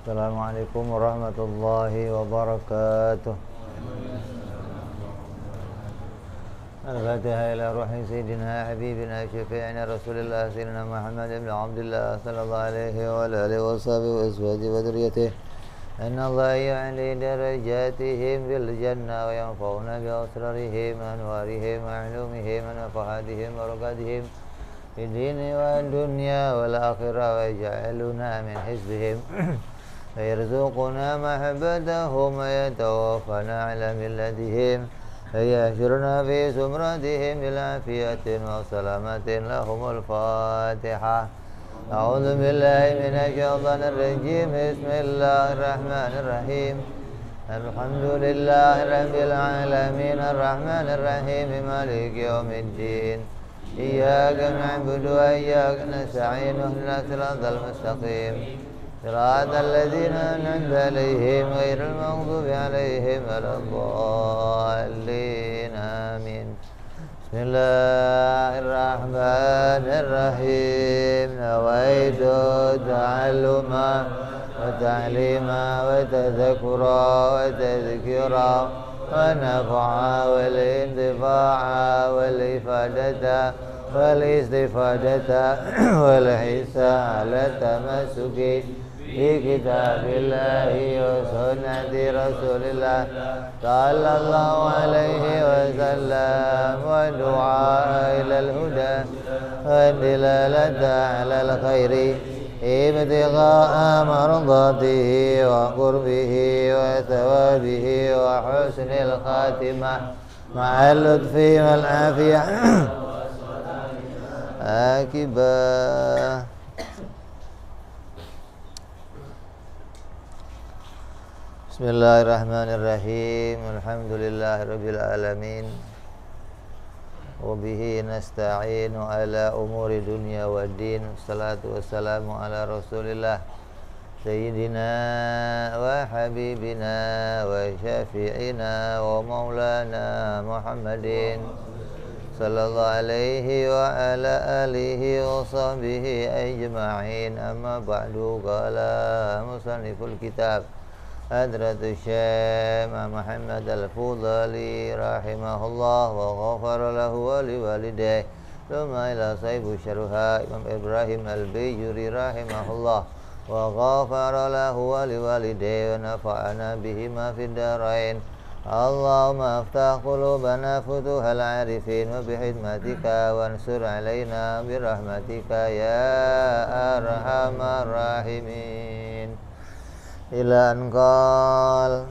Assalamualaikum warahmatullahi wabarakatuh. Al-Fatihah ila ruhi Sayyidina Habibina Syafi'ina Rasulullah Sayyidina Muhammad ibn Abdullah sallallahu alaihi wa alihi wa sahbihi wa azwajihi wa dhurriyyatihi. Inna Allah ya'li darajatihim bil jannah wa yanfa'una bi asrarihim anwarihim wa ilumihim wa nafahatihim wa barakatihim fi dini wa dunya wal akhirah wa yaj'aluna min hizbihim ويرزقنا محبتهم ويتوفنا على ملتهم ويحشرنا في زمرتهم بالعافية وسلامة لهم الفاتحة. أعوذ بالله من الشيطان الرجيم. بسم الله الرحمن الرحيم. الحمد لله رب العالمين الرحمن الرحيم مالك يوم الدين. إياك نعبد وإياك نستعين اهدنا الصراط المستقيم صراط الذين أنعمت عليهم غير المغضوب عليهم ولا الضالين آمين. بسم الله الرحمن الرحيم. نويت تعلما وتعليما وتذكرا وتذكيرا ونفعا والانتفاع والإفادة والاستفادة والحس على التمسك بكتاب الله وسنة رسول الله صلى الله عليه وسلم والدعاء إلى الهدى والدلالة على الخير ابتغاء مرضاته وقربه وثوابه وحسن الخاتمة مع اللطف والعافية عاقبة. Bismillahirrahmanirrahim. Alhamdulillahirabbil alamin. Wa bihi nasta'inu ala umuri dunya waddin. Wassalatu wassalamu ala Rasulillah Sayyidina wa habibina wa syafi'ina wa maulana Muhammadin sallallahu alaihi wa ala alihi wa sahbihi ajma'in. Amma ba'du. Qala musanniful kitab Hadratus Syekh Muhammad Al-Fudhali rahimahullah wa ghafara lahu wa liwalidayhi. Thumma ila sahibu syarha Imam Ibrahim Al-Bayjuri rahimahullah wa ghafara lahu wa liwalidayhi wa nafa'ana bihima fid darain. Allahumma aftah qulubana futuhal arifin wa bihidmatika wansur alaina birahmatika ya arhamar rahimin. Ila anqal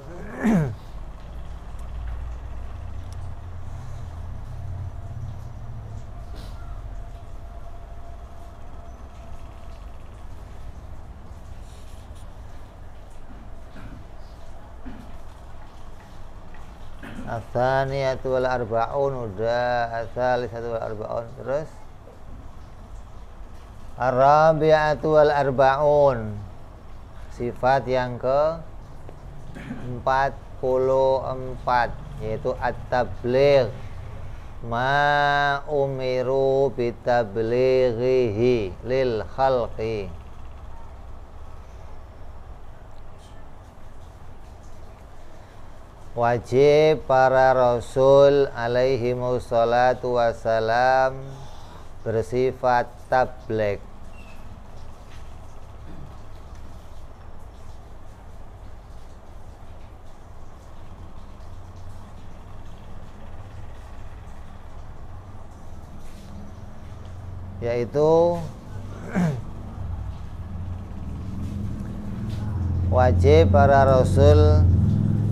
Ats-tsaniyatu wal arba'un. Udah ats-tsalisatu wal arba'un. Terus Ar-rabi'atu wal arba'un. Sifat yang ke-44 yaitu at-tabligh. Ma umiru bitablighihi lil khalqi. Wajib para rasul alaihimussalatu wassalam bersifat tabligh. Yaitu wajib para rasul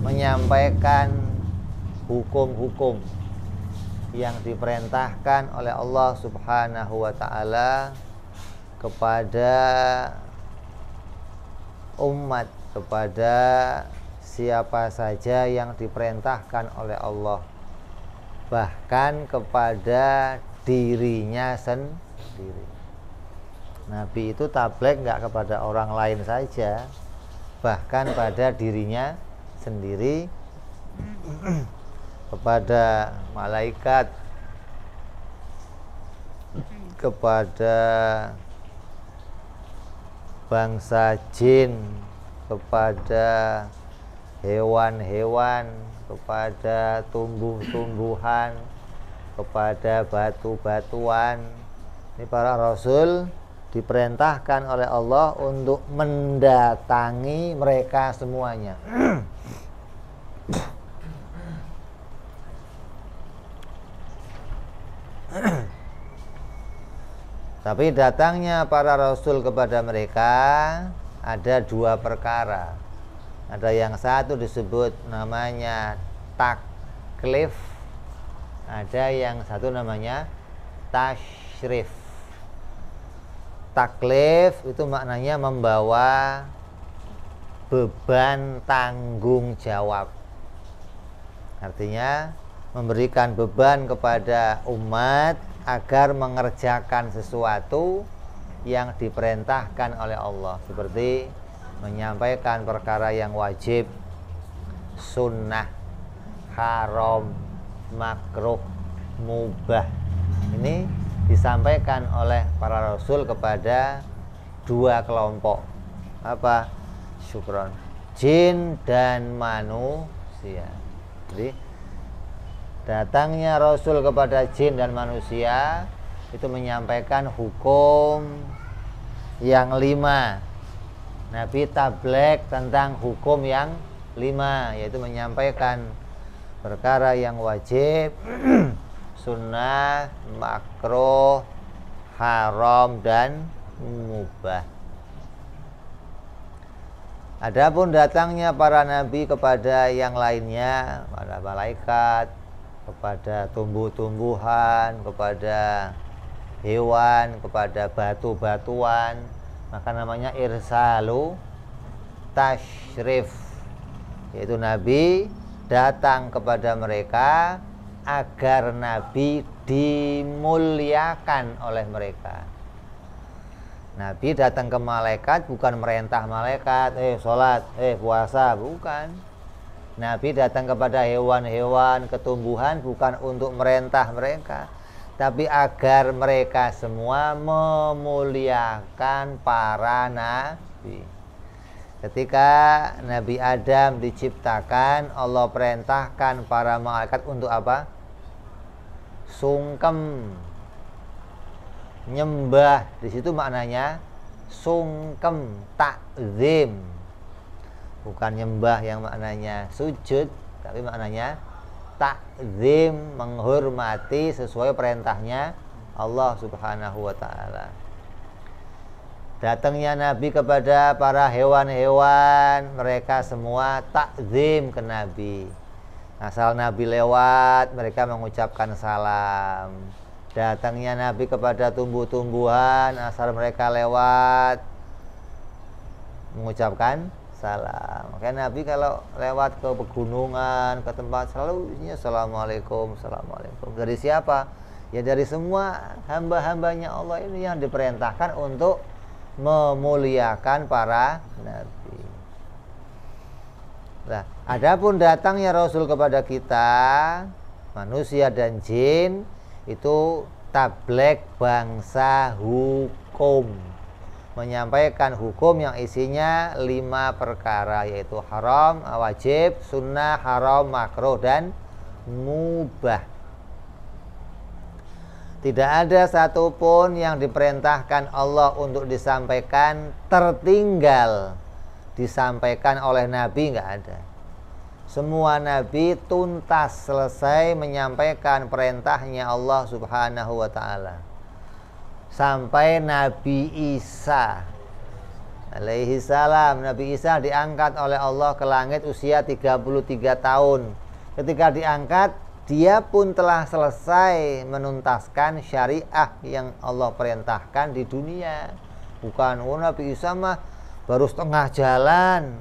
menyampaikan hukum-hukum yang diperintahkan oleh Allah Subhanahu wa ta'ala kepada umat, kepada siapa saja yang diperintahkan oleh Allah, bahkan kepada dirinya sendiri. Nabi itu tabligh enggak kepada orang lain saja, bahkan pada dirinya sendiri, kepada malaikat, kepada bangsa jin, kepada hewan-hewan, kepada tumbuh-tumbuhan, kepada batu-batuan. Ini para rasul diperintahkan oleh Allah untuk mendatangi mereka semuanya. Tapi datangnya para rasul kepada mereka ada dua perkara. Ada yang satu disebut namanya taklif, ada yang satu namanya tasyrif. Taklif itu maknanya membawa beban tanggung jawab. Artinya memberikan beban kepada umat agar mengerjakan sesuatu yang diperintahkan oleh Allah, seperti menyampaikan perkara yang wajib, sunnah, haram, makruh, mubah. Ini disampaikan oleh para rasul kepada dua kelompok. Apa? Syukron. Jin dan manusia. Jadi datangnya rasul kepada jin dan manusia itu menyampaikan hukum yang 5. Nabi tabligh tentang hukum yang 5, yaitu menyampaikan perkara yang wajib, sunnah, makruh, haram, dan mubah. Adapun datangnya para nabi kepada yang lainnya, pada malaikat, kepada tumbuh-tumbuhan, kepada hewan, kepada batu-batuan, maka namanya irsalu tasyrif, yaitu nabi datang kepada mereka agar nabi dimuliakan oleh mereka. Nabi datang ke malaikat bukan merintah malaikat, sholat, puasa, bukan. Nabi datang kepada hewan-hewan, ketumbuhan bukan untuk merintah mereka, tapi agar mereka semua memuliakan para nabi. Ketika Nabi Adam diciptakan, Allah perintahkan para malaikat untuk apa? Sungkem, nyembah. Di situ maknanya sungkem, takzim. Bukan nyembah yang maknanya sujud, tapi maknanya takzim, menghormati sesuai perintahnya Allah Subhanahu wa ta'ala. Datangnya Nabi kepada para hewan-hewan, mereka semua takzim ke Nabi. Asal Nabi lewat, mereka mengucapkan salam. Datangnya Nabi kepada tumbuh-tumbuhan, asal mereka lewat, mengucapkan salam. Makanya Nabi kalau lewat ke pegunungan, ke tempat, selalu isinya assalamualaikum, assalamualaikum. Dari siapa? Ya dari semua hamba-hambanya Allah ini yang diperintahkan untuk memuliakan para nabi. Nah, adapun datangnya Rasul kepada kita, manusia dan jin, itu tabligh bangsa hukum, menyampaikan hukum yang isinya 5 perkara, yaitu haram, wajib, sunnah, haram, makruh, dan mubah. Tidak ada satupun yang diperintahkan Allah untuk disampaikan tertinggal disampaikan oleh Nabi, nggak ada. Semua Nabi tuntas selesai menyampaikan perintahnya Allah Subhanahu wa ta'ala. Sampai Nabi Isa alaihi salam, Nabi Isa diangkat oleh Allah ke langit usia 33 tahun. Ketika diangkat, dia pun telah selesai menuntaskan syariah yang Allah perintahkan di dunia. Bukan, Nabi Isa mah baru setengah jalan,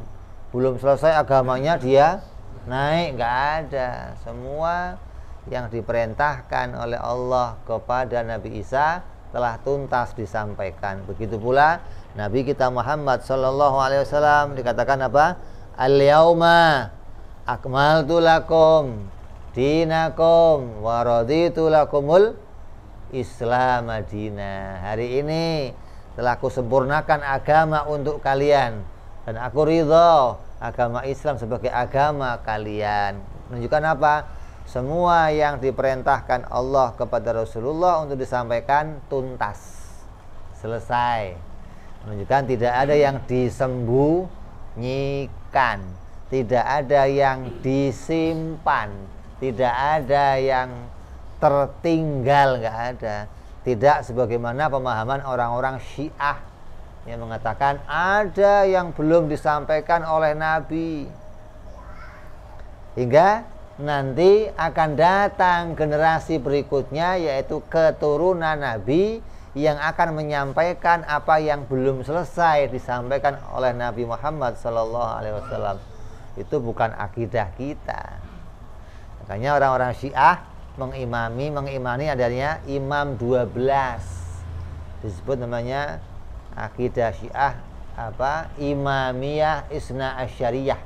belum selesai agamanya dia naik, nggak ada. Semua yang diperintahkan oleh Allah kepada Nabi Isa telah tuntas disampaikan. Begitu pula Nabi kita Muhammad sallallahu alaihi wasallam dikatakan apa? Al-yauma akmaltu lakum dinakum wa raditu lakumul Islam madina. Hari ini telah kusempurnakan agama untuk kalian dan aku ridho agama Islam sebagai agama kalian. Menunjukkan apa? Semua yang diperintahkan Allah kepada Rasulullah untuk disampaikan tuntas, selesai. Menunjukkan tidak ada yang disembunyikan, tidak ada yang disimpan, tidak ada yang tertinggal, nggak ada. Tidak sebagaimana pemahaman orang-orang Syiah yang mengatakan ada yang belum disampaikan oleh Nabi, hingga nanti akan datang generasi berikutnya, yaitu keturunan Nabi, yang akan menyampaikan apa yang belum selesai disampaikan oleh Nabi Muhammad SAW. Itu bukan akidah kita. Makanya orang-orang Syiah mengimani adanya Imam 12, disebut namanya akidah Syiah Imamiyah Isna Asyariyah,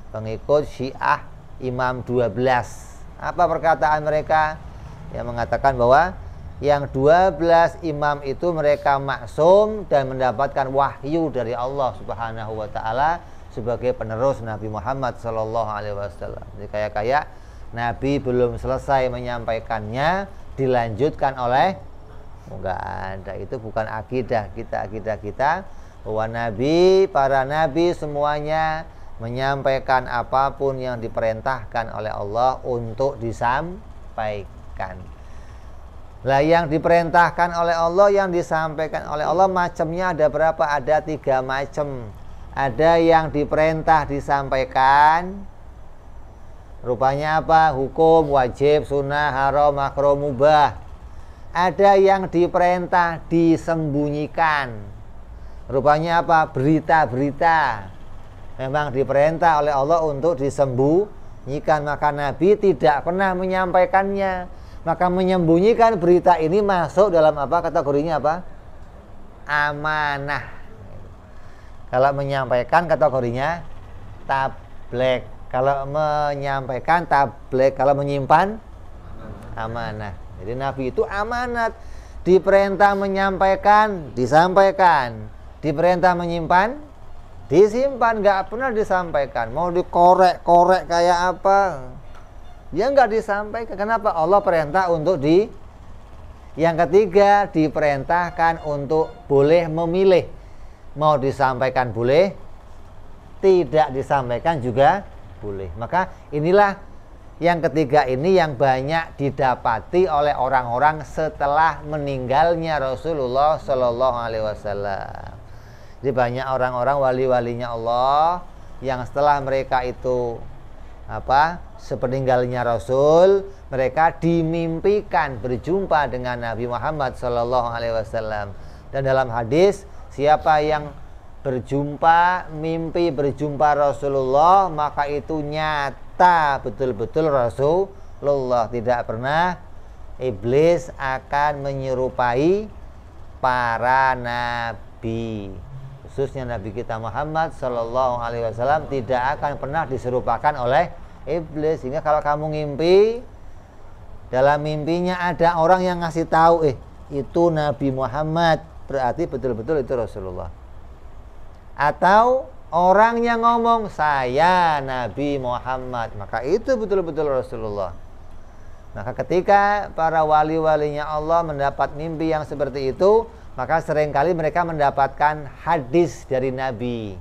pengikut Syiah Imam 12. Apa perkataan mereka? Yang mengatakan bahwa yang 12 imam itu mereka maksum dan mendapatkan wahyu dari Allah Subhanahu wa taala sebagai penerus Nabi Muhammad SAW. Jadi kayak Nabi belum selesai menyampaikannya dilanjutkan oleh enggak ada. Itu bukan akidah kita. Akidah kita bahwa para nabi semuanya menyampaikan apapun yang diperintahkan oleh Allah untuk disampaikan. Lah yang diperintahkan oleh Allah, yang disampaikan oleh Allah macamnya ada berapa? Ada 3 macam. Ada yang diperintah disampaikan, rupanya apa? Hukum, wajib, sunnah, haram, makruh, mubah. Ada yang diperintah disembunyikan, rupanya apa? Berita-berita. Memang diperintah oleh Allah untuk disembunyikan, maka Nabi tidak pernah menyampaikannya. Maka menyembunyikan berita ini masuk dalam apa? Kategorinya apa? Amanah. Kalau menyampaikan kategorinya tablek. Kalau menyampaikan tablek, kalau menyimpan amanah. Jadi Nabi itu amanat. Diperintah menyampaikan, disampaikan. Diperintah menyimpan, disimpan. Gak pernah disampaikan. Mau dikorek-korek kayak apa, ya nggak disampaikan. Kenapa? Allah perintah untuk Yang ketiga, diperintahkan untuk boleh memilih. Mau disampaikan boleh, tidak disampaikan juga boleh. Maka inilah yang ketiga ini yang banyak didapati oleh orang-orang setelah meninggalnya Rasulullah SAW. Jadi banyak orang-orang wali-walinya Allah yang setelah mereka itu sepeninggalnya Rasul, mereka dimimpikan berjumpa dengan Nabi Muhammad SAW. Dan dalam hadis, siapa yang mimpi berjumpa Rasulullah, maka itu nyata betul-betul Rasulullah. Tidak pernah iblis akan menyerupai para nabi, khususnya Nabi kita Muhammad SAW tidak akan pernah diserupakan oleh iblis. Sehingga kalau kamu ngimpi, dalam mimpinya ada orang yang ngasih tahu, itu Nabi Muhammad, berarti betul-betul itu Rasulullah. Atau orang yang ngomong, saya Nabi Muhammad, maka itu betul-betul Rasulullah. Maka ketika para wali-walinya Allah mendapat mimpi yang seperti itu, maka seringkali mereka mendapatkan hadis dari Nabi,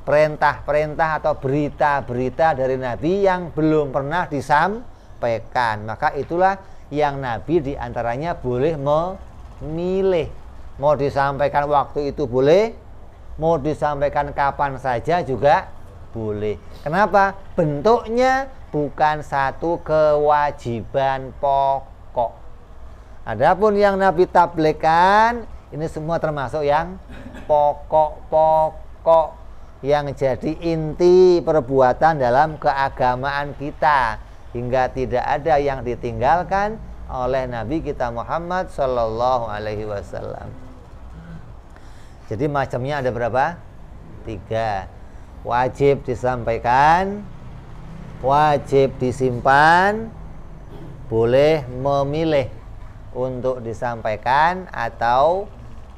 perintah-perintah atau berita-berita dari Nabi yang belum pernah disampaikan. Maka itulah yang Nabi diantaranya boleh memilih. Mau disampaikan waktu itu boleh, mau disampaikan kapan saja juga boleh. Kenapa? Bentuknya bukan satu kewajiban pokok. Adapun yang Nabi tabligkan, ini semua termasuk yang pokok-pokok, yang jadi inti perbuatan dalam keagamaan kita, hingga tidak ada yang ditinggalkan oleh Nabi kita Muhammad SAW. Jadi macamnya ada berapa? 3. Wajib disampaikan, wajib disimpan, boleh memilih untuk disampaikan atau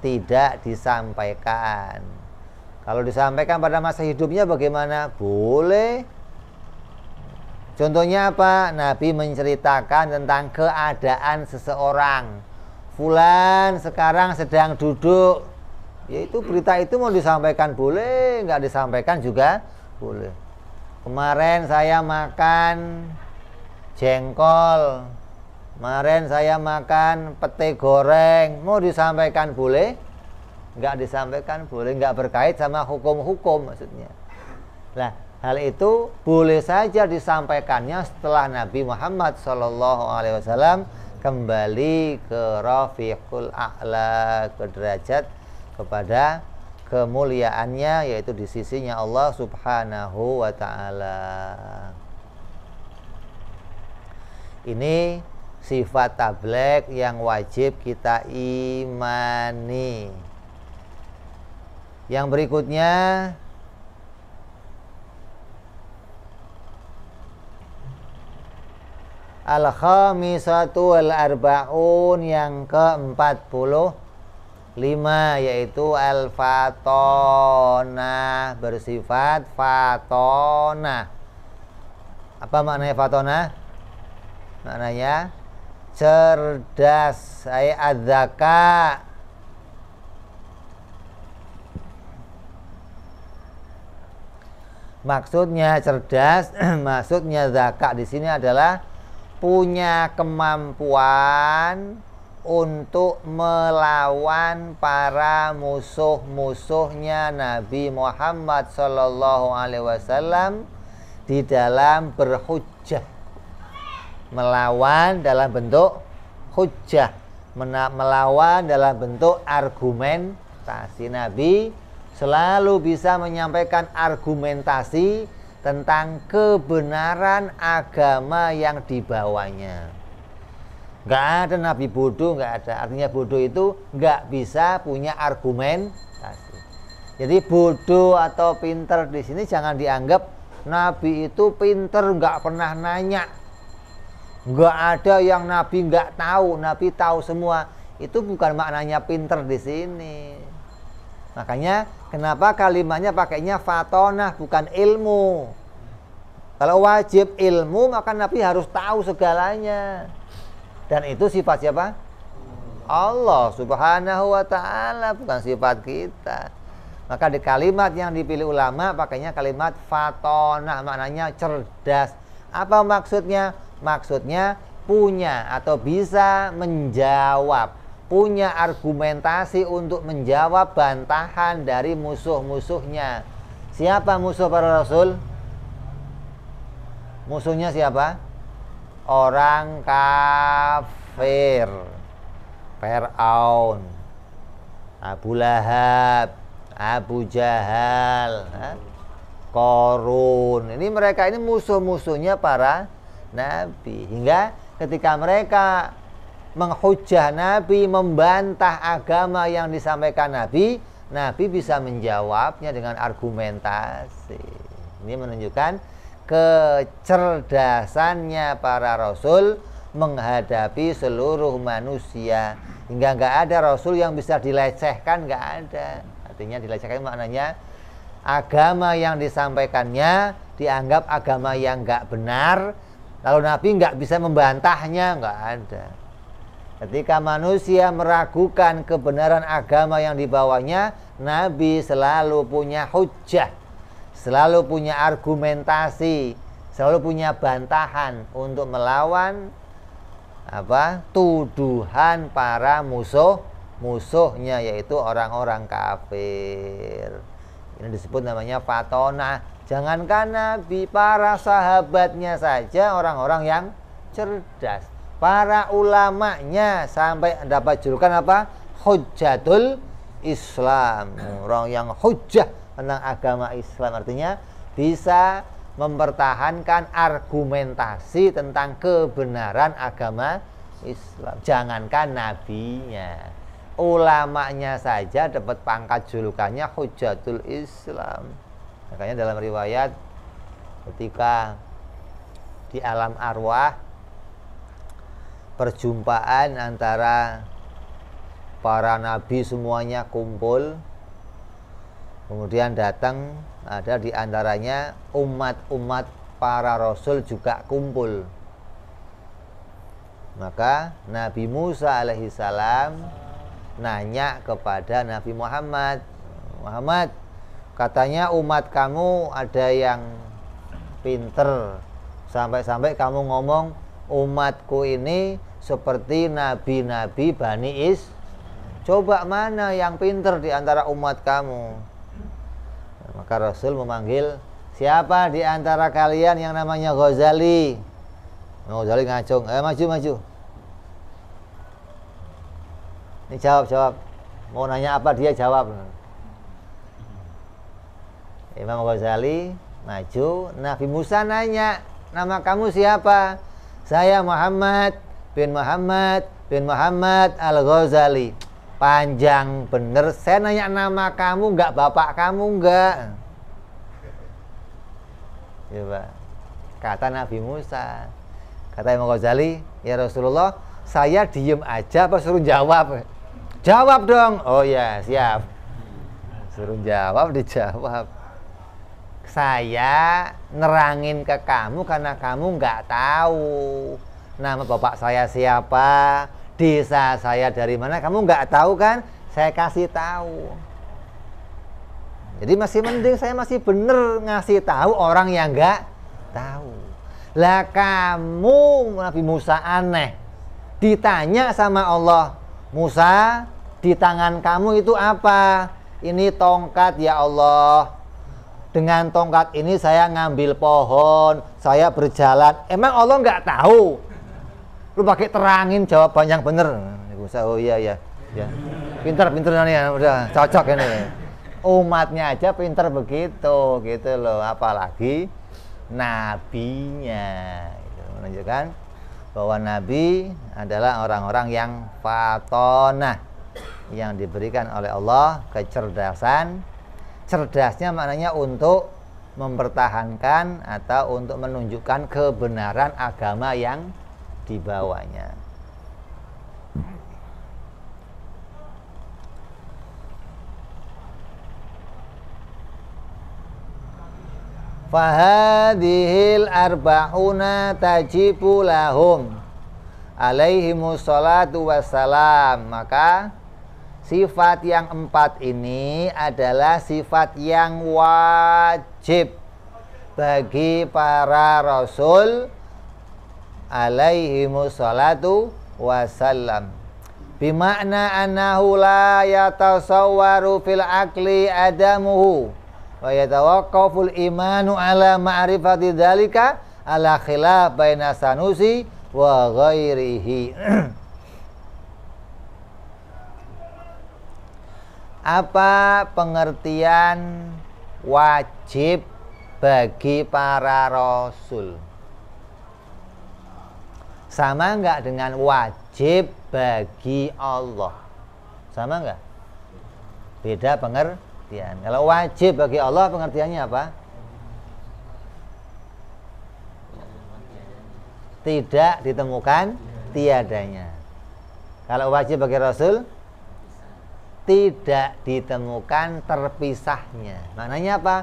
tidak disampaikan. Kalau disampaikan pada masa hidupnya bagaimana? Boleh. Contohnya apa? Nabi menceritakan tentang keadaan seseorang. Fulan sekarang sedang duduk. Yaitu berita itu mau disampaikan boleh, nggak disampaikan juga boleh. Kemarin saya makan jengkol. Kemarin saya makan pete goreng. Mau disampaikan boleh? Nggak disampaikan boleh. Nggak berkait sama hukum-hukum maksudnya. Nah, hal itu boleh saja disampaikannya setelah Nabi Muhammad SAW kembali ke Rafiqul A'la, ke derajat kepada kemuliaannya, yaitu di sisinya Allah Subhanahu wa ta'ala. Ini sifat tabligh yang wajib kita imani. Yang berikutnya, al-khamisatu wal-arba'un, yang ke-45, yaitu al-fatonah, bersifat fatonah. Apa maknanya fatonah? Maknanya cerdas, adzaka. Maksudnya cerdas, maksudnya zaka di sini adalah punya kemampuan untuk melawan para musuh-musuhnya Nabi Muhammad SAW di dalam berhujjah. Melawan dalam bentuk hujjah, melawan dalam bentuk argumentasi. Nabi selalu bisa menyampaikan argumentasi tentang kebenaran agama yang dibawanya. Nggak ada nabi bodoh, nggak ada. Artinya bodoh itu nggak bisa punya argumentasi. Jadi bodoh atau pinter di sini jangan dianggap nabi itu pinter nggak pernah nanya. Nggak ada yang nabi nggak tahu, nabi tahu semua. Itu bukan maknanya pinter di sini. Makanya kenapa kalimatnya pakainya fatonah bukan ilmu. Kalau wajib ilmu maka nabi harus tahu segalanya. Dan itu sifat siapa? Allah Subhanahu wa ta'ala, bukan sifat kita. Maka di kalimat yang dipilih ulama pakainya kalimat fatonah, maknanya cerdas. Apa maksudnya? Maksudnya punya atau bisa menjawab, punya argumentasi untuk menjawab bantahan dari musuh-musuhnya. Siapa musuh para rasul? Musuhnya siapa? Orang kafir. Fir'aun, Abu Lahab, Abu Jahal, Qarun. Ini mereka ini musuh-musuhnya para nabi. Hingga ketika mereka menghujah Nabi, membantah agama yang disampaikan Nabi, Nabi bisa menjawabnya dengan argumentasi. Ini menunjukkan kecerdasannya para rasul menghadapi seluruh manusia. Hingga nggak ada rasul yang bisa dilecehkan, nggak ada. Artinya dilecehkan maknanya agama yang disampaikannya dianggap agama yang nggak benar, lalu Nabi nggak bisa membantahnya, nggak ada. Ketika manusia meragukan kebenaran agama yang dibawanya, Nabi selalu punya hujjah, selalu punya argumentasi, selalu punya bantahan untuk melawan tuduhan para musuhnya, yaitu orang-orang kafir. Ini disebut namanya fatonah. Jangankan Nabi, para sahabatnya saja orang-orang yang cerdas. Para ulamanya sampai dapat julukan apa? Hujjatul Islam. Orang yang hujjah tentang agama Islam, artinya bisa mempertahankan argumentasi tentang kebenaran agama Islam. Jangankan nabinya, ulamanya saja dapat pangkat julukannya Hujjatul Islam. Makanya dalam riwayat ketika di alam arwah perjumpaan antara para nabi semuanya kumpul, Kemudian datang ada di antaranya umat-umat para rasul juga kumpul. Maka Nabi Musa alaihissalam nanya kepada Nabi Muhammad, Muhammad, katanya umat kamu ada yang pinter, sampai-sampai kamu ngomong umatku ini seperti nabi-nabi Bani Is. Coba mana yang pinter di antara umat kamu? Maka Rasul memanggil, siapa di antara kalian yang namanya Ghazali? Ghazali ngacung, maju. Ini jawab. Mau nanya apa dia jawab. Imam Ghazali maju. Nabi Musa nanya, nama kamu siapa? Saya Muhammad bin Muhammad Al-Ghazali. Panjang bener. Saya nanya nama kamu enggak, bapak kamu enggak. Coba. Kata Nabi Musa. Kata Imam Ghazali, ya Rasulullah, saya diem aja apa suruh jawab? Jawab dong. Oh ya, siap. Suruh jawab, dijawab. Saya nerangin ke kamu karena kamu nggak tahu nama bapak saya siapa, desa saya dari mana, kamu nggak tahu kan? Saya kasih tahu. Jadi masih mending saya masih bener ngasih tahu orang yang nggak tahu. Lah kamu Nabi Musa aneh. Ditanya sama Allah, Musa, di tangan kamu itu apa? Ini tongkat ya Allah. Dengan tongkat ini saya ngambil pohon, saya berjalan. Emang Allah nggak tahu? Lu pakai terangin jawaban yang bener. Oh iya. Pinter nih ya, udah cocok ini. Umatnya aja pinter begitu, gitu loh. Apalagi nabinya. Itu menunjukkan bahwa nabi adalah orang-orang yang fatonah, yang diberikan oleh Allah kecerdasan. Cerdasnya maknanya untuk mempertahankan atau untuk menunjukkan kebenaran agama yang dibawanya. Fahadihil arba'una tajibu lahum alaihimus salatu wassalam. Maka sifat yang 4 ini adalah sifat yang wajib bagi para rasul alaihimus salatu wassalam. Bimakna annahu la yatasawwaru fil aqli adamuhu wa yatawaqqaful imanu ala ma'rifati dzalika ala khilaf baina Sanusi wa ghairihi. Apa pengertian wajib bagi para rasul? Sama enggak dengan wajib bagi Allah? Sama enggak? Beda pengertian. Kalau wajib bagi Allah pengertiannya apa? Tidak ditemukan tiadanya. Kalau wajib bagi rasul, tidak ditemukan terpisahnya. Maknanya apa?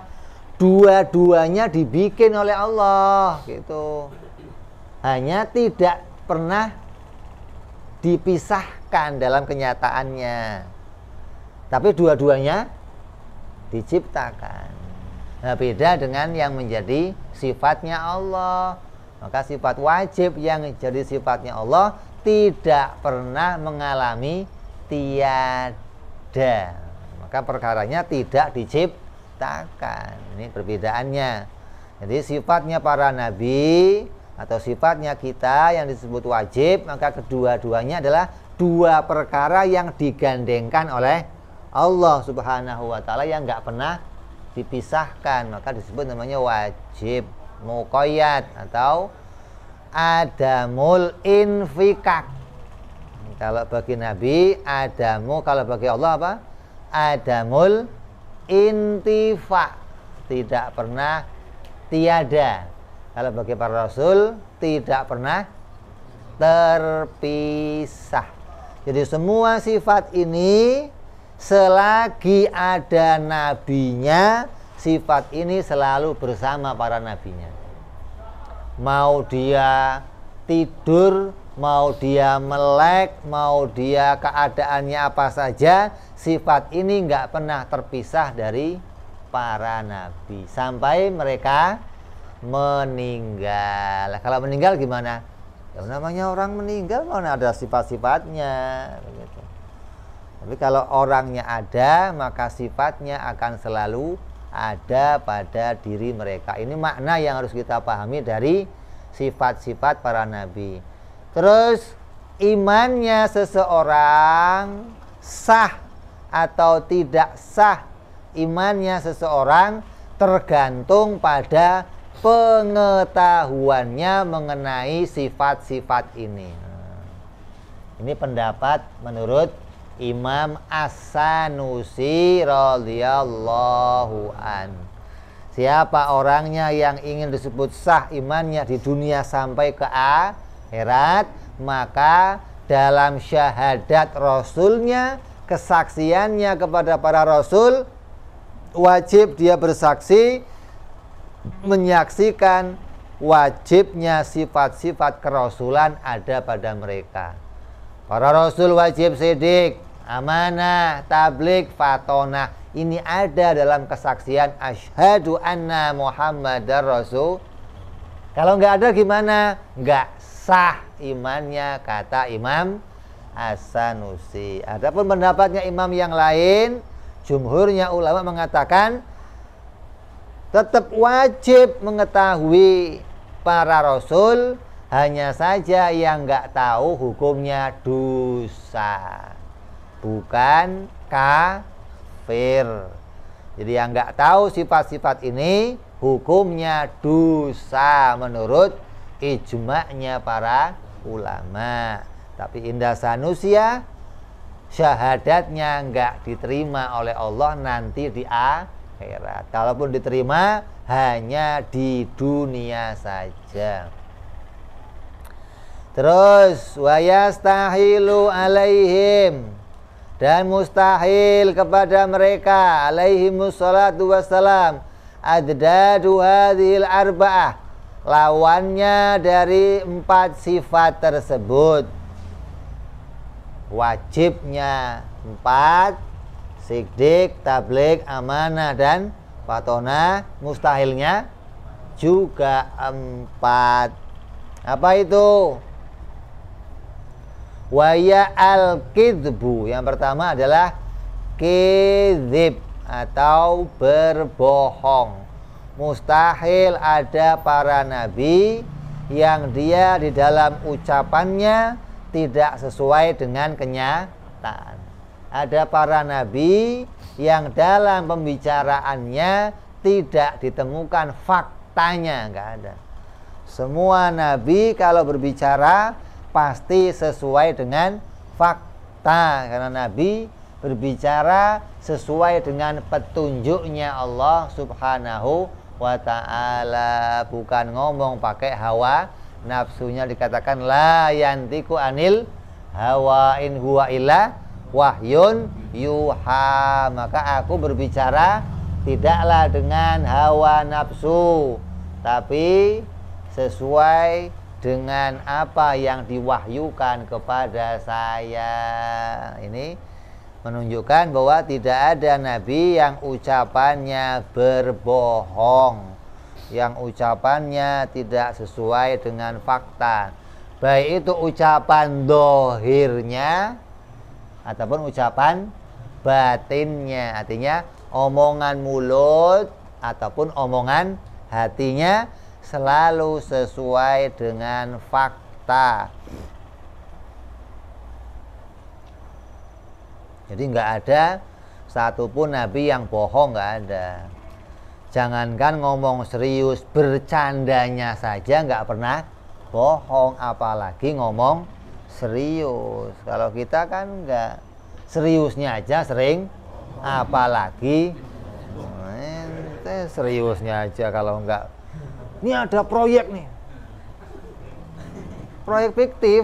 Dua-duanya dibikin oleh Allah, gitu. Hanya tidak pernah dipisahkan dalam kenyataannya. Tapi dua-duanya diciptakan. Nah, beda dengan yang menjadi sifatnya Allah. Maka sifat wajib yang jadi sifatnya Allah tidak pernah mengalami tiada. Maka perkaranya tidak diciptakan. Ini perbedaannya. Jadi sifatnya para nabi atau sifatnya kita yang disebut wajib, maka kedua-duanya adalah dua perkara yang digandengkan oleh Allah Subhanahu wa ta'ala yang nggak pernah dipisahkan. Maka disebut namanya wajib muqayyad atau adamul infikak. Kalau bagi Nabi adamu, kalau bagi Allah apa? Adamul intifa, tidak pernah tiada. Kalau bagi para rasul tidak pernah terpisah. Jadi semua sifat ini selagi ada nabinya, sifat ini selalu bersama para nabinya. Mau dia tidur, mau dia melek, mau dia keadaannya apa saja, sifat ini nggak pernah terpisah dari para nabi sampai mereka meninggal. Kalau meninggal gimana? Ya namanya orang meninggal mana ada sifat-sifatnya begitu. Tapi kalau orangnya ada, maka sifatnya akan selalu ada pada diri mereka. Ini makna yang harus kita pahami dari sifat-sifat para nabi. Terus imannya seseorang sah atau tidak sah, imannya seseorang tergantung pada pengetahuannya mengenai sifat-sifat ini. Ini pendapat menurut Imam As-Sanusi radhiyallahu an. Siapa orangnya yang ingin disebut sah imannya di dunia sampai ke akhirat, maka dalam syahadat Rasulnya, kesaksiannya kepada para Rasul, wajib dia bersaksi menyaksikan wajibnya sifat-sifat kerasulan ada pada mereka. Para Rasul wajib sidik, amanah, tabligh, fatonah. Ini ada dalam kesaksian asyhadu anna Muhammadar Rasul. Kalau nggak ada gimana? Nggak sah imannya, kata Imam As-Sanusi. Adapun pendapatnya imam yang lain, jumhurnya ulama mengatakan tetap wajib mengetahui para Rasul, hanya saja yang nggak tahu hukumnya dosa, bukan kafir. Jadi yang nggak tahu sifat-sifat ini hukumnya dosa menurut ijma'nya para ulama. Tapi indah Sanusia, syahadatnya nggak diterima oleh Allah nanti di akhirat. Kalaupun diterima hanya di dunia saja. Terus wa yastahilu alaihim, dan mustahil kepada mereka alaihimus salatu wassalam adadu hadhil arba'ah, lawannya dari 4 sifat tersebut. Wajibnya 4, sidik, tabligh, amanah, dan fatonah. Mustahilnya juga 4. Apa itu? Waya al-kidbu. Yang pertama adalah kizib atau berbohong. Mustahil ada para nabi yang dia di dalam ucapannya tidak sesuai dengan kenyataan. Ada para nabi yang dalam pembicaraannya tidak ditemukan faktanya, enggak ada. Semua nabi kalau berbicara pasti sesuai dengan fakta, karena nabi berbicara sesuai dengan petunjuknya Allah Subhanahu wa ta'ala, bukan ngomong pakai hawa nafsunya. Dikatakan la yantiku anil hawa in huwa illa wahyun yuha, maka aku berbicara tidaklah dengan hawa nafsu, tapi sesuai dengan apa yang diwahyukan kepada saya. Ini menunjukkan bahwa tidak ada nabi yang ucapannya berbohong, yang ucapannya tidak sesuai dengan fakta, baik itu ucapan dohirnya ataupun ucapan batinnya. Artinya omongan mulut ataupun omongan hatinya selalu sesuai dengan fakta. Jadi nggak ada satupun nabi yang bohong, nggak ada. Jangankan ngomong serius, bercandanya saja nggak pernah bohong, apalagi ngomong serius. Kalau kita kan nggak, seriusnya aja sering, apalagi seriusnya aja. Kalau nggak, ini ada proyek nih, proyek fiktif,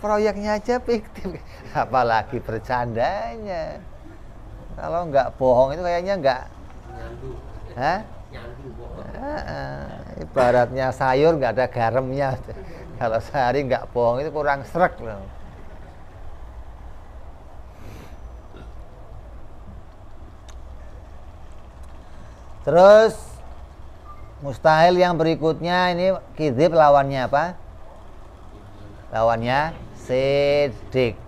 proyeknya aja fiktif, apalagi bercandanya. Kalau nggak bohong itu kayaknya nggak. Hah? Ibaratnya sayur nggak ada garamnya. Kalau sehari nggak bohong itu kurang srek loh. Terus mustahil yang berikutnya ini kidzib lawannya apa? Lawannya sidik.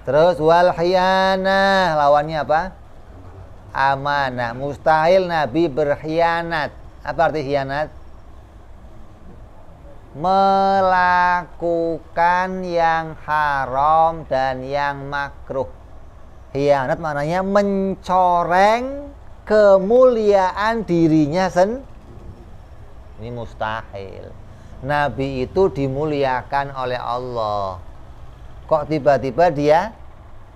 Terus wal khiyanah lawannya apa? Amanah. Mustahil Nabi berkhianat. Apa arti khianat? Melakukan yang haram dan yang makruh. Khianat maknanya mencoreng kemuliaan dirinya ini mustahil. Nabi itu dimuliakan oleh Allah. Kok tiba-tiba dia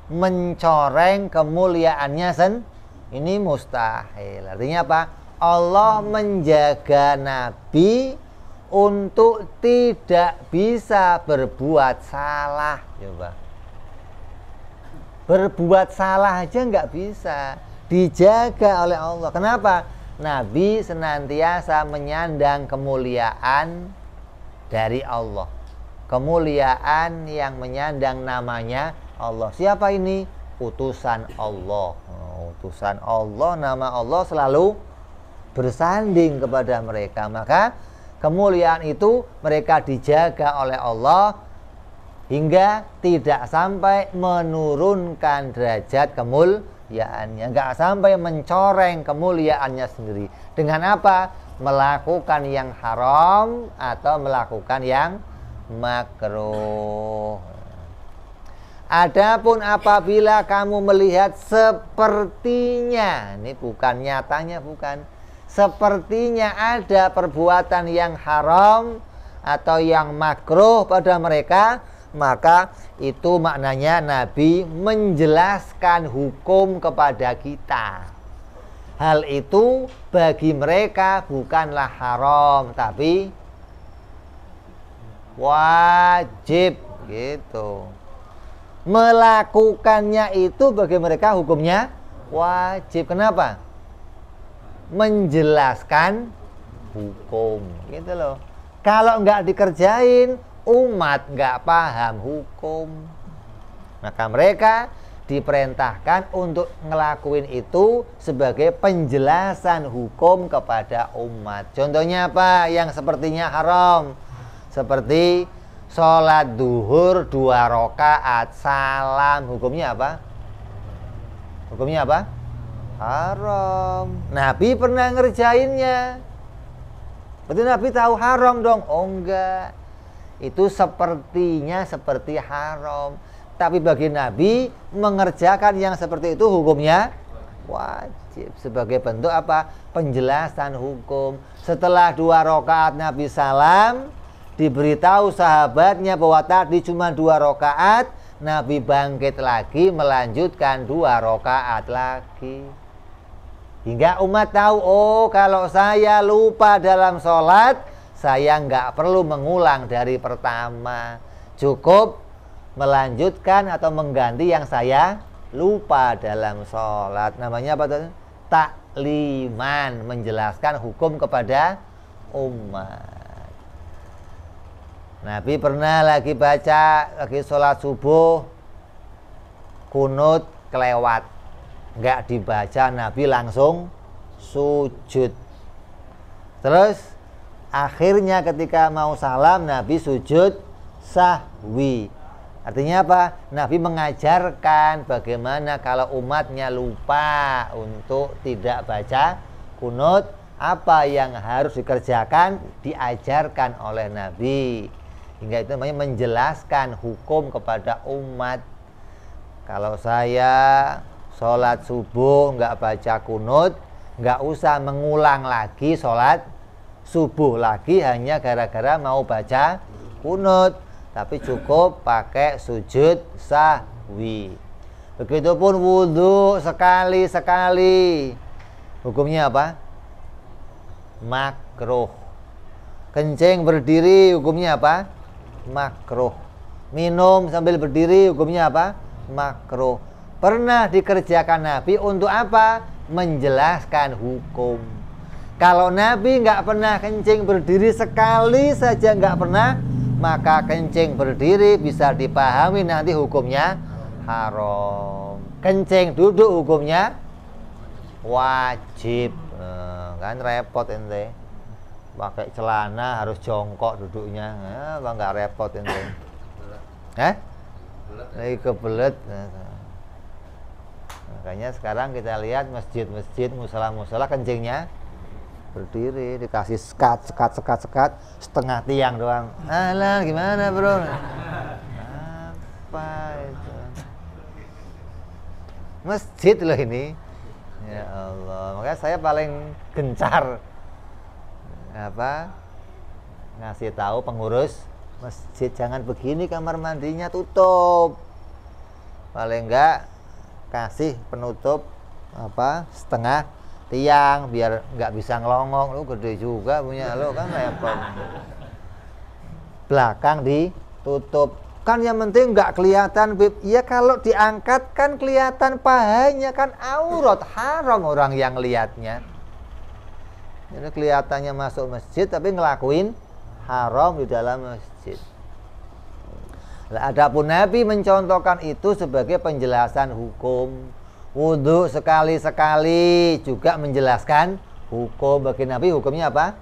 mencoreng kemuliaannya ini mustahil. Artinya apa? Allah menjaga Nabi untuk tidak bisa berbuat salah. Coba. Berbuat salah aja nggak bisa. Dijaga oleh Allah. Kenapa? Nabi senantiasa menyandang kemuliaan dari Allah. Kemuliaan yang menyandang namanya Allah. Siapa ini? Utusan Allah. Utusan Allah, nama Allah selalu bersanding kepada mereka. Maka kemuliaan itu mereka dijaga oleh Allah hingga tidak sampai menurunkan derajat kemuliaannya, nggak sampai mencoreng kemuliaannya sendiri. Dengan apa? Melakukan yang haram atau melakukan yang makruh. Adapun apabila kamu melihat sepertinya, ini bukan nyatanya, bukan, sepertinya ada perbuatan yang haram atau yang makruh pada mereka, maka itu maknanya Nabi menjelaskan hukum kepada kita. Hal itu bagi mereka bukanlah haram, tapi wajib gitu. Melakukannya itu bagi mereka hukumnya wajib. Kenapa? Menjelaskan hukum gitu loh. Kalau nggak dikerjain, umat nggak paham hukum. Maka mereka diperintahkan untuk ngelakuin itu sebagai penjelasan hukum kepada umat. Contohnya apa? Yang sepertinya haram, seperti sholat duhur 2 rakaat salam, hukumnya apa? Hukumnya apa? Haram. Nabi pernah ngerjainnya. Berarti Nabi tahu haram dong? Oh enggak. Itu sepertinya seperti haram. Tapi bagi Nabi mengerjakan yang seperti itu hukumnya wajib. Sebagai bentuk apa? Penjelasan hukum. Setelah 2 rakaat Nabi salam, diberitahu sahabatnya bahwa tadi cuma 2 rakaat, Nabi bangkit lagi melanjutkan 2 rakaat lagi. Hingga umat tahu, oh kalau saya lupa dalam sholat, saya nggak perlu mengulang dari pertama. Cukup melanjutkan atau mengganti yang saya lupa dalam sholat. Namanya apa tuh? Takliman, menjelaskan hukum kepada umat. Nabi pernah lagi baca, lagi sholat subuh, kunut kelewat, nggak dibaca, Nabi langsung sujud. Terus akhirnya ketika mau salam, Nabi sujud sahwi. Artinya apa? Nabi mengajarkan bagaimana kalau umatnya lupa untuk tidak baca kunut, apa yang harus dikerjakan, diajarkan oleh Nabi. Hingga itu namanya menjelaskan hukum kepada umat. Kalau saya sholat subuh nggak baca kunut, nggak usah mengulang lagi sholat subuh lagi hanya gara-gara mau baca kunut, tapi cukup pakai sujud sahwi. Begitupun wudhu sekali-sekali, hukumnya apa? Makruh. Kencing berdiri, hukumnya apa? Makruh. Minum sambil berdiri, hukumnya apa? Makruh. pernah dikerjakan Nabi untuk apa? Menjelaskan hukum. Kalau Nabi nggak pernah kencing berdiri sekali saja nggak pernah, maka kencing berdiri bisa dipahami nanti hukumnya haram. Kencing duduk hukumnya wajib. Kan repot ente. Pakai celana harus jongkok duduknya. Apa nggak repot ente? Lagi kebelet. Makanya sekarang kita lihat masjid-masjid, musola-musola kencingnya berdiri, dikasih sekat, setengah tiang doang. Alah, gimana bro? Apa itu? Masjid loh ini. Ya Allah, makanya saya paling gencar ngasih tahu pengurus masjid, jangan begini, kamar mandinya tutup. Paling enggak kasih penutup setengah tiang biar nggak bisa ngelongok. Lu gede juga punya lo kan, repot. Belakang ditutup kan, yang penting nggak kelihatan bib. Ya kalau diangkat kan kelihatan pahanya, kan aurat, haram orang yang lihatnya. Ini kelihatannya masuk masjid tapi ngelakuin haram di dalam masjid. Adapun Nabi mencontohkan itu sebagai penjelasan hukum. Wudhu sekali-sekali juga menjelaskan hukum. Bagi Nabi hukumnya apa?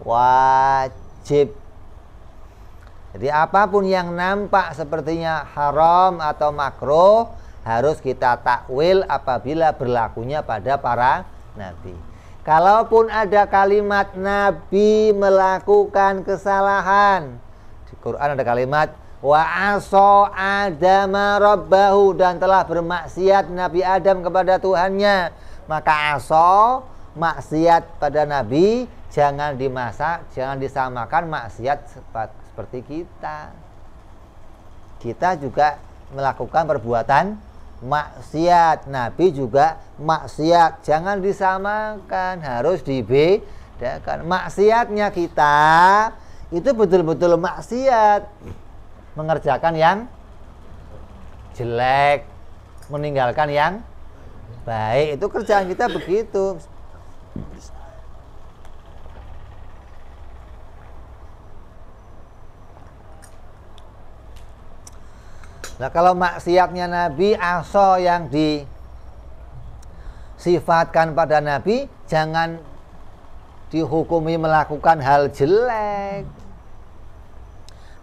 Wajib. Jadi apapun yang nampak sepertinya haram atau makruh harus kita takwil apabila berlakunya pada para Nabi. Kalaupun ada kalimat Nabi melakukan kesalahan, di Quran ada kalimat wa aso adama rabbahu, dan telah bermaksiat Nabi Adam kepada Tuhannya, maka aso, maksiat pada Nabi, jangan disamakan maksiat seperti kita. Kita juga melakukan perbuatan maksiat, Nabi juga maksiat, jangan disamakan, harus dibedakan. Maksiatnya kita itu betul-betul maksiat, mengerjakan yang jelek, meninggalkan yang baik. Itu kerjaan kita begitu. Nah, kalau maksiatnya Nabi, aso yang disifatkan pada Nabi, jangan dihukumi melakukan hal jelek.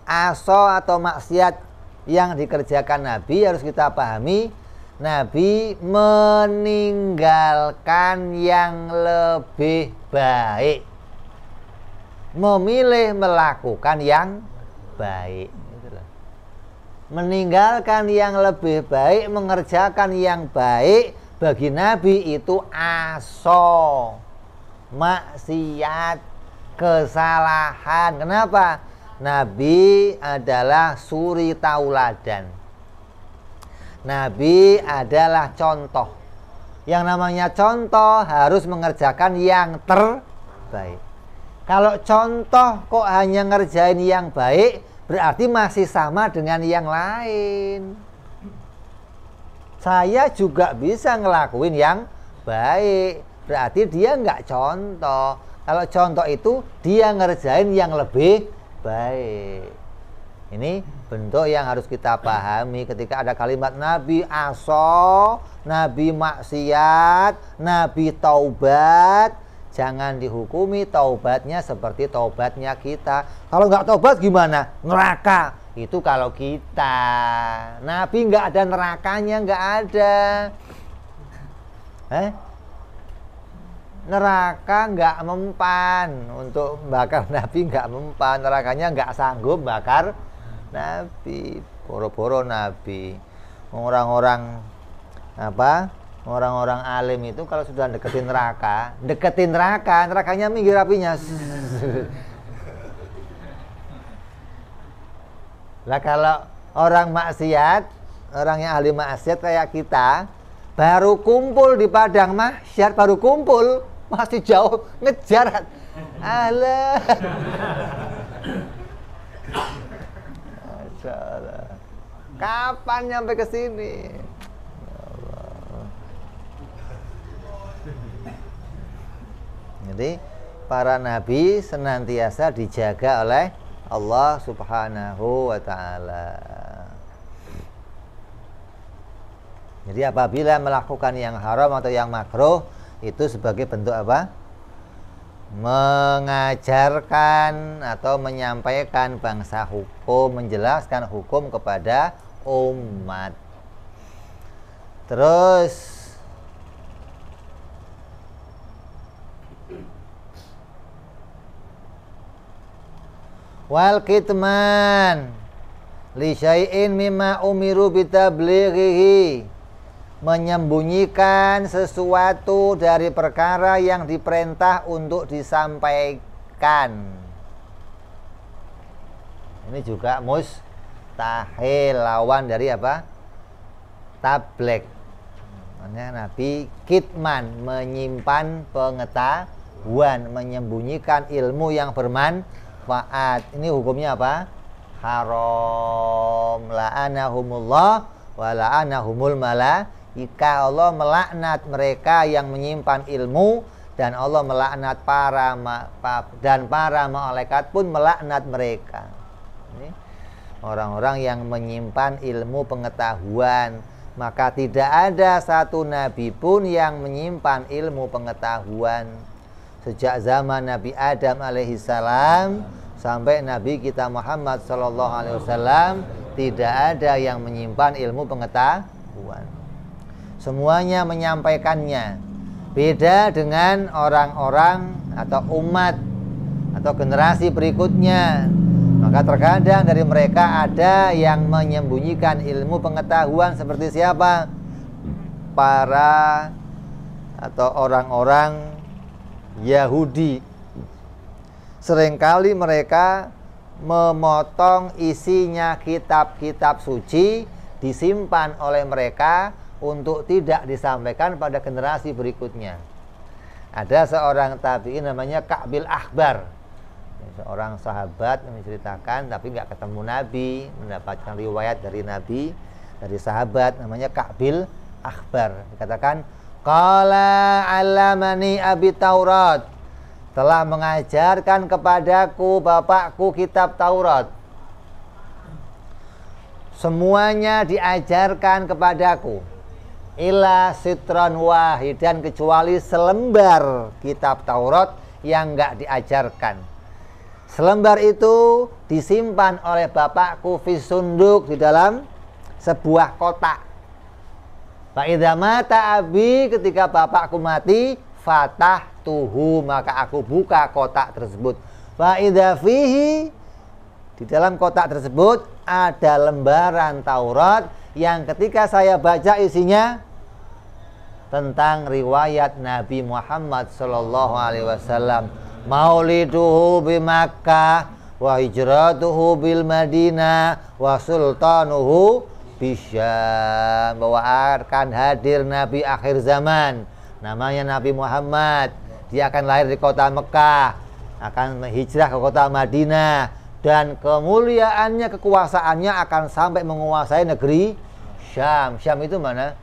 Aso atau maksiat yang dikerjakan Nabi harus kita pahami, Nabi meninggalkan yang lebih baik, memilih melakukan yang baik. Meninggalkan yang lebih baik, mengerjakan yang baik, bagi Nabi itu aso, maksiat, kesalahan. Kenapa? Nabi adalah suri tauladan. Nabi adalah contoh. Yang namanya contoh harus mengerjakan yang terbaik. Kalau contoh kok hanya ngerjain yang baik, berarti masih sama dengan yang lain. Saya juga bisa ngelakuin yang baik, berarti dia nggak contoh. Kalau contoh itu dia ngerjain yang lebih baik. Ini bentuk yang harus kita pahami ketika ada kalimat Nabi aso, Nabi maksiat, Nabi taubat. Jangan dihukumi taubatnya seperti taubatnya kita. Kalau nggak taubat gimana? Neraka. Itu kalau kita. Nabi nggak ada nerakanya, nggak ada. Neraka nggak mempan. Untuk bakar Nabi nggak mempan. Nerakanya nggak sanggup bakar Nabi. Boro-boro Nabi. Orang-orang orang-orang alim itu kalau sudah deketin neraka, nerakanya minggir apinya. Lah kalau orang maksiat, orang yang ahli maksiat kayak kita, baru kumpul di padang mahsyar, baru kumpul, masih jauh ngejar. Alah. Kapan nyampe ke sini? Jadi para nabi senantiasa dijaga oleh Allah Subhanahu wa ta'ala. Jadi apabila melakukan yang haram atau yang makruh, itu sebagai bentuk apa? Mengajarkan atau menyampaikan bangsa hukum, menjelaskan hukum kepada umat. Terus wal kitman li syai'in mimma umiru bitablighihi, menyembunyikan sesuatu dari perkara yang diperintah untuk disampaikan. Ini juga mustahil, lawan dari apa? Tabligh. Makanya Nabi kitman, menyimpan pengetahuan, menyembunyikan ilmu yang bermanfaat. Ini hukumnya apa? Haram. La'anahumullah wa la'anahumul malaikah. Jika Allah melaknat mereka yang menyimpan ilmu, dan Allah melaknat para malaikat pun melaknat mereka. Ini orang-orang yang menyimpan ilmu pengetahuan. Maka tidak ada satu nabi pun yang menyimpan ilmu pengetahuan. Sejak zaman Nabi Adam alaihissalam sampai Nabi kita Muhammad sallallahu alaihi wasallam, tidak ada yang menyimpan ilmu pengetahuan. Semuanya menyampaikannya. Beda dengan orang-orang atau umat atau generasi berikutnya. Maka terkadang dari mereka ada yang menyembunyikan ilmu pengetahuan. Seperti siapa? Para atau orang-orang Yahudi. Seringkali mereka memotong isinya kitab-kitab suci, disimpan oleh mereka untuk tidak disampaikan pada generasi berikutnya. Ada seorang tabi'in namanya Ka'bil Akhbar, seorang sahabat yang menceritakan, tapi nggak ketemu Nabi, mendapatkan riwayat dari Nabi, dari sahabat namanya Ka'bil Akhbar. Dikatakan, qala 'allamani abi Taurat, telah mengajarkan kepadaku bapakku kitab Taurat. Semuanya diajarkan kepadaku, illa sitran wahidan, kecuali selembar kitab Taurat yang enggak diajarkan. Selembar itu disimpan oleh bapakku fi sunduk, di dalam sebuah kotak. Fa idza mata abi, ketika bapakku mati, fatahtuhu, maka aku buka kotak tersebut. Fa idza fihi, di dalam kotak tersebut ada lembaran Taurat yang ketika saya baca isinya tentang riwayat Nabi Muhammad sallallahu alaihi wasallam, mauliduhu bi Makkah wa hijratuhu bil Madinah wa sultanuhu bisyam, bahwa akan hadir Nabi akhir zaman, namanya Nabi Muhammad. Dia akan lahir di kota Mekah, akan hijrah ke kota Madinah, dan kemuliaannya, kekuasaannya akan sampai menguasai negeri Syam. Syam itu mana?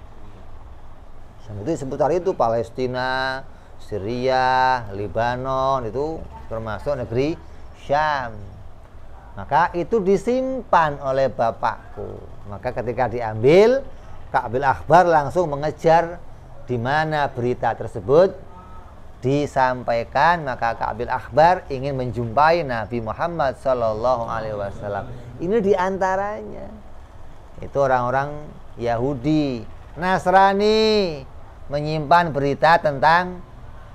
Syam itu seputar itu, Palestina, Syria, Lebanon, itu termasuk negeri Syam. Maka itu disimpan oleh bapakku. Maka ketika diambil, Ka'bil Akhbar langsung mengejar di mana berita tersebut disampaikan. Maka Ka'bil Akhbar ingin menjumpai Nabi Muhammad sallallahu alaihi wasallam. Ini diantaranya itu orang-orang Yahudi. Nasrani menyimpan berita tentang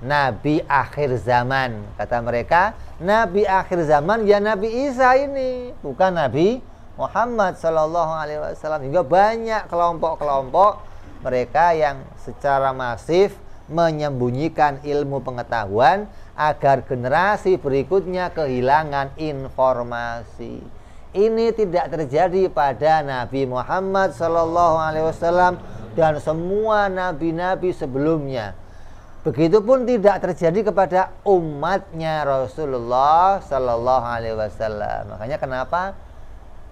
Nabi akhir zaman. Kata mereka, Nabi akhir zaman ya Nabi Isa ini, bukan Nabi Muhammad sallallahu alaihi wasallam. Hingga banyak kelompok-kelompok mereka yang secara masif menyembunyikan ilmu pengetahuan agar generasi berikutnya kehilangan informasi. Ini tidak terjadi pada Nabi Muhammad sallallahu alaihi wasallam dan semua nabi-nabi sebelumnya. Begitupun tidak terjadi kepada umatnya Rasulullah sallallahu alaihi wasallam. Makanya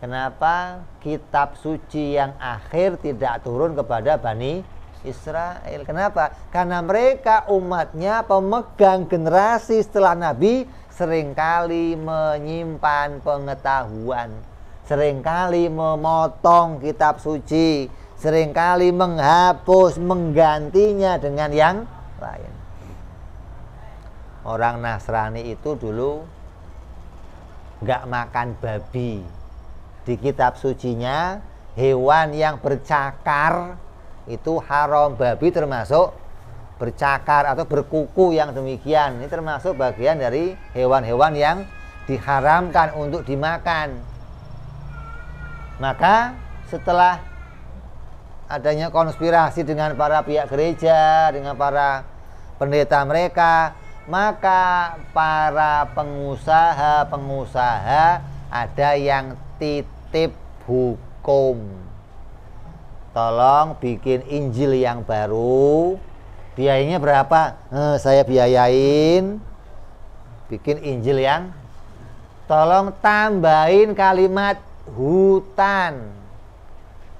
kenapa kitab suci yang akhir tidak turun kepada Bani Israel. Kenapa? Karena mereka umatnya pemegang generasi setelah Nabi seringkali menyimpan pengetahuan, seringkali memotong kitab suci, seringkali menghapus, menggantinya dengan yang lain. Orang Nasrani itu dulu nggak makan babi. Di kitab sucinya hewan yang bercakar itu haram. Babi termasuk bercakar atau berkuku yang demikian. Ini termasuk bagian dari hewan-hewan yang diharamkan untuk dimakan. Maka setelah adanya konspirasi dengan para pihak gereja, dengan para pendeta mereka, maka para pengusaha ada yang titip hukum. Tolong bikin Injil yang baru. Biayanya berapa? Saya biayain. Bikin Injil yang, tolong tambahin kalimat hutan.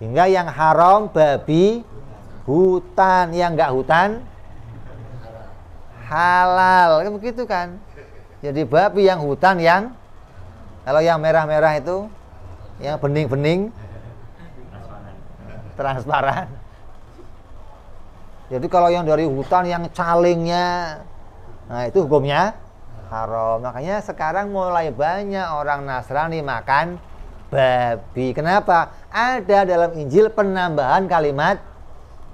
Hingga yang haram babi hutan, yang enggak hutan halal. Kan begitu kan? Jadi babi yang hutan, yang kalau yang merah-merah itu, yang bening-bening transparan. Jadi kalau yang dari hutan yang calingnya, nah itu hukumnya haram. Makanya sekarang mulai banyak orang Nasrani makan babi. Kenapa? Ada dalam Injil penambahan kalimat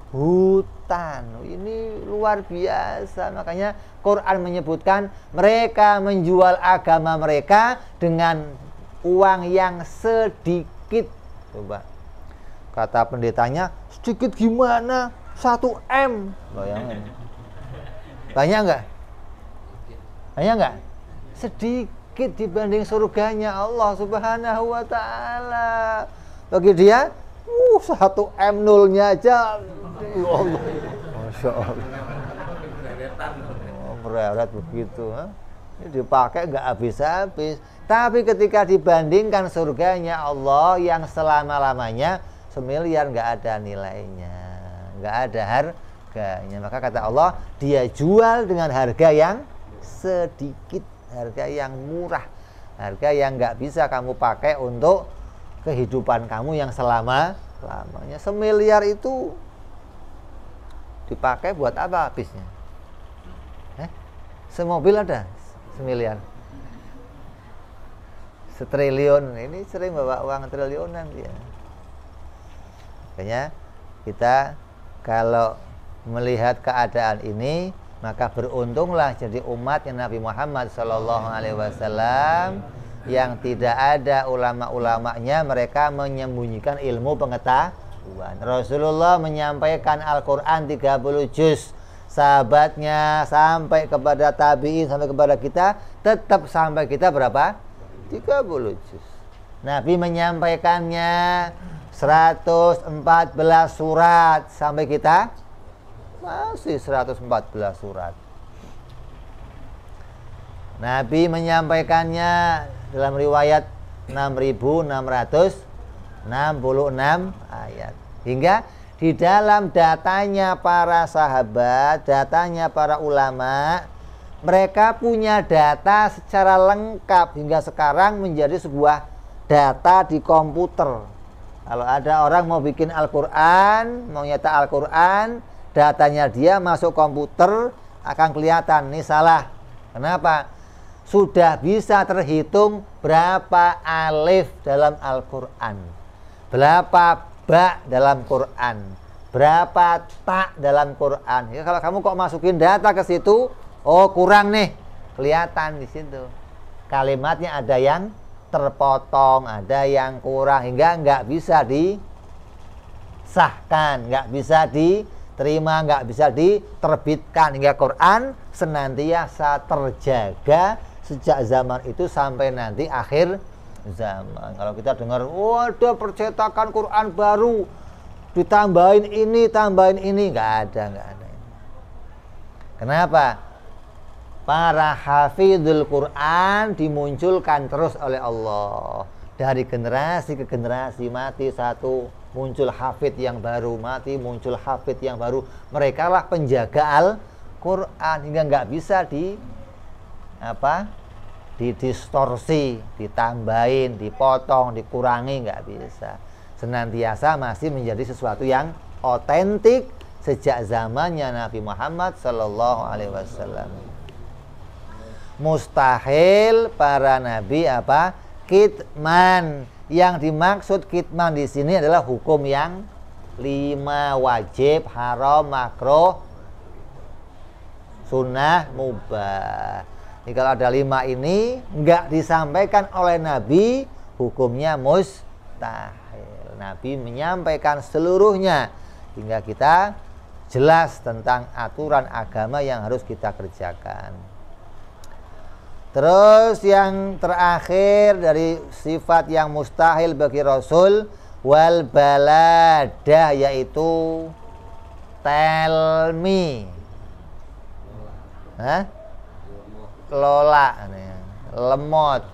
hutan. Ini luar biasa. Makanya Quran menyebutkan mereka menjual agama mereka dengan uang yang sedikit. Coba. Kata pendetanya, sedikit gimana? 1 M. Bayangin. Banyak enggak? Banyak enggak? Sedikit dibanding surganya Allah Subhanahu wa ta'ala. Bagi dia, 1 M nolnya aja. Allah. Masya Allah. Berat begitu. Ini dipakai enggak habis-habis. Tapi ketika dibandingkan surganya Allah yang selama-lamanya, semiliar nggak ada nilainya, nggak ada harganya. Maka kata Allah, dia jual dengan harga yang sedikit, harga yang murah, harga yang nggak bisa kamu pakai untuk kehidupan kamu yang selama-lamanya. Semiliar itu dipakai buat apa habisnya? Semobil ada semiliar, setriliun. Ini sering bawa uang triliunan dia. Makanya kita kalau melihat keadaan ini, maka beruntunglah jadi umat yang Nabi Muhammad SAW yang tidak ada ulama-ulamanya, mereka menyembunyikan ilmu pengetahuan. Rasulullah menyampaikan Al-Quran 30 juz, sahabatnya sampai kepada tabi'in, sampai kepada kita, tetap sampai kita berapa? 30 juz. Nabi menyampaikannya 114 surat, sampai kita masih 114 surat. Nabi menyampaikannya dalam riwayat 6.666 ayat. Hingga di dalam datanya para sahabat, datanya para ulama, mereka punya data secara lengkap hingga sekarang menjadi sebuah data di komputer. Kalau ada orang mau bikin Al-Quran, mau nyetak Al-Quran, datanya dia masuk komputer, akan kelihatan, ini salah. Kenapa? Sudah bisa terhitung berapa alif dalam Al-Quran, berapa ba dalam Quran, berapa ta dalam Quran. Ya, kalau kamu kok masukin data ke situ, oh kurang nih, kelihatan di situ. Kalimatnya ada yang terpotong, ada yang kurang, hingga nggak bisa disahkan, nggak bisa diterima, nggak bisa diterbitkan. Hingga Quran senantiasa terjaga sejak zaman itu sampai nanti akhir zaman. Kalau kita dengar, ada percetakan Quran baru, ditambahin ini, tambahin ini, nggak ada. Kenapa? Para hafidhul Quran dimunculkan terus oleh Allah. Dari generasi ke generasi, mati satu, muncul hafid yang baru, mati muncul hafid yang baru. Mereka lah penjaga Al-Quran, hingga nggak bisa didistorsi, ditambahin, dipotong, dikurangi, nggak bisa. Senantiasa masih menjadi sesuatu yang otentik sejak zamannya Nabi Muhammad Sallallahu Alaihi Wasallam. Mustahil para nabi kitman. Yang dimaksud kitman di sini adalah hukum yang 5, wajib, haram, makruh, sunnah, mubah. Jadi kalau ada 5 ini nggak disampaikan oleh nabi, hukumnya mustahil. Nabi menyampaikan seluruhnya hingga kita jelas tentang aturan agama yang harus kita kerjakan. Terus yang terakhir dari sifat yang mustahil bagi Rasul, wal baladah, yaitu telmi, lola, lemot,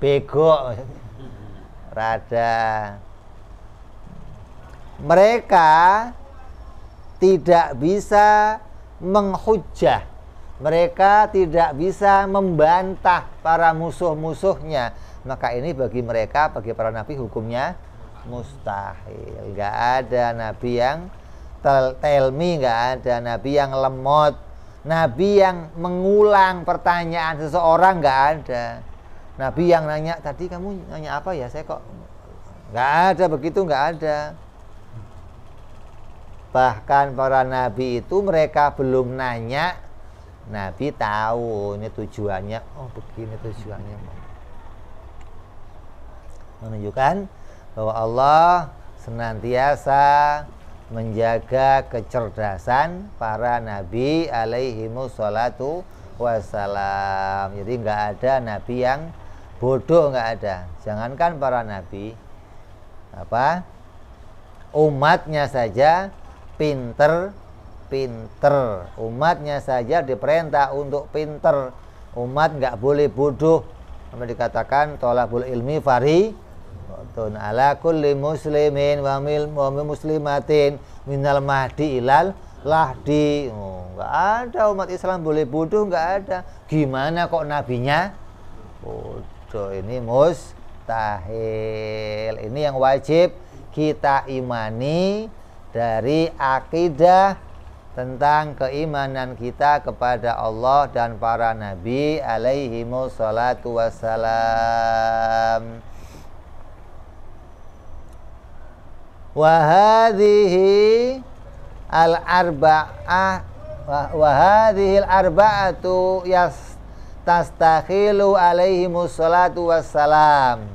bego, rada. Mereka tidak bisa menghujjah, mereka tidak bisa membantah para musuh-musuhnya. Maka ini bagi mereka, bagi para nabi, hukumnya mustahil. Nggak ada nabi yang telmi, nggak ada nabi yang lemot, nabi yang mengulang pertanyaan seseorang, nggak ada. Nabi yang nanya, tadi kamu nanya apa ya, saya kok nggak ada begitu, nggak ada. Bahkan para nabi itu mereka belum nanya, Nabi tahu ini tujuannya. Oh, begini tujuannya. Menunjukkan bahwa Allah senantiasa menjaga kecerdasan para nabi alaihimus salatu wassalam. Jadi nggak ada nabi yang bodoh, nggak ada. Jangankan para nabi, umatnya saja pinter, umatnya saja diperintah untuk pinter. Umat nggak boleh bodoh. Sampai dikatakan tolabul ilmi faridatun ala kulli muslimin wa muslimatin minal mahdi ilal lahdi. Nggak ada umat Islam boleh bodoh, nggak ada. Gimana kok nabinya bodoh? Ini mustahil. Ini yang wajib kita imani dari akidah tentang keimanan kita kepada Allah dan para nabi alaihimus salatu wassalam. Wa hadhihi al-arba'ah wa hadhihi al-arba'atu tastakhilu alaihimus salatu wassalam.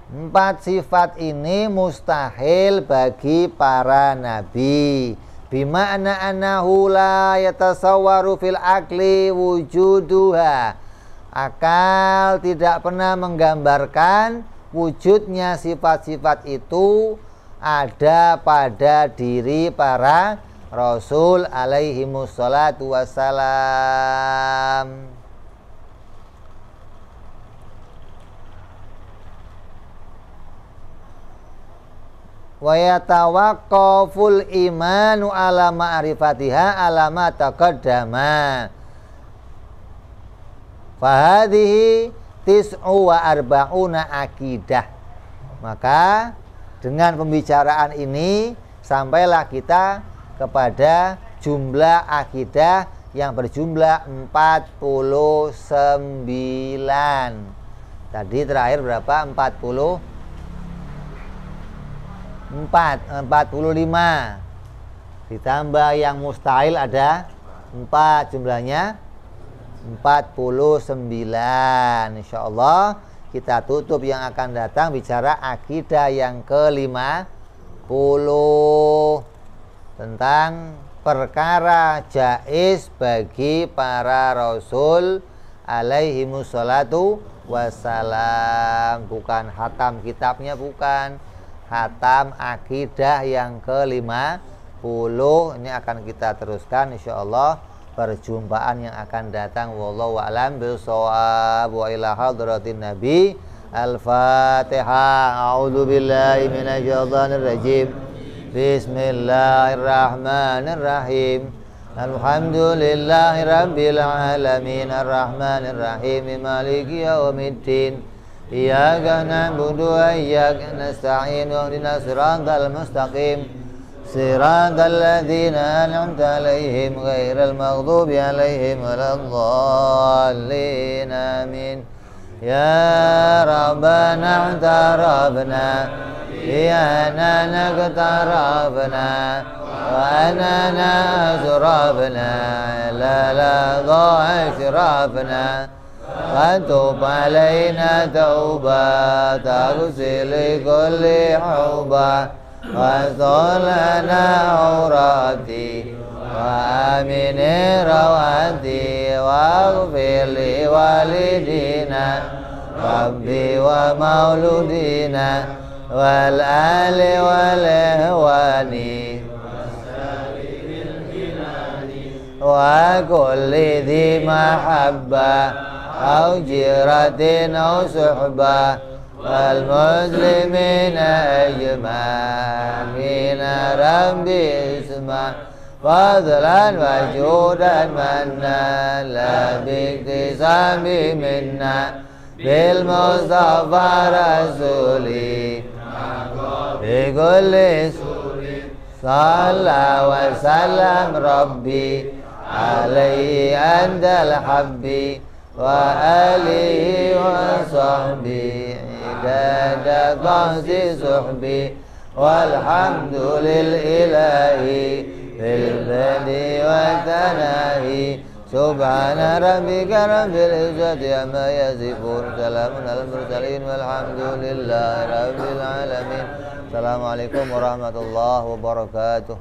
4 sifat ini mustahil bagi para nabi. Bima'na annahu la yatasawwaru fil akli wujuduha. Akal tidak pernah menggambarkan wujudnya sifat-sifat itu ada pada diri para Rasul alaihimus salatu wassalam. Wa yatawaqqaful imanu ala ma'rifatiha ala ma taqaddama. Fahadhihi tis'u wa arba'una akidah. Maka dengan pembicaraan ini sampailah kita kepada jumlah akidah yang berjumlah 49. Tadi terakhir berapa? 45. Ditambah yang mustahil ada 4, jumlahnya 49. Insyaallah kita tutup yang akan datang bicara akidah yang ke-50 tentang perkara jaiz bagi para Rasul alaihimus salatu wassalam. Bukan hatam kitabnya, bukan hatam akidah yang ke-50. Ini akan kita teruskan insyaallah perjumpaan yang akan datang. Wallahu a'lam bishawab. Wa ila hadratin nabi Al-Fatihah. A'udzu billahi minasyaitonir rajim. Bismillahirrahmanirrahim. Alhamdulillahi rabbil alamin. Arrahmanir rahim. Maliki yaumiddin. Iyyaka na'budu wa iyyaka nasta'in. Ihdinas siratal mustaqim. Siratal ladzina an'amta 'alaihim ghairil maghdubi 'alaihim waladdallin. Amin. Ya Rabbana i'tarafna bi annana iqtarafna wa annana asrafna la ashrafna fatub alaina tauba taghsil kulli hauba وَصَلَنَا عُرَاتِي وَآمِنِ رَوَاتِي وَاغْفِرْ لِوَالِدِينَ رَبِّي وَمَوْلُودِينَ وَالْآلِ وَالْإِخْوَانِ وَكُلِّ ذِي مَحَبَّةٍ أَوْ جِيرَةٍ أَوْ صُحْبَةٍ والمسلمين أجمعين ربي اسمع فضلا وجودا منا لا باكتساب منا بالمصطفى رسولي بكل صلى وسلم ربي عليه عند الحب وآله وصحبه عدد قهز صحبي والحمد للإله في البدء والثناء سبحان ربك رب العزة عما يصفون سلام على المرسلين والحمد لله رب العالمين. Assalamualaikum warahmatullahi wabarakatuh.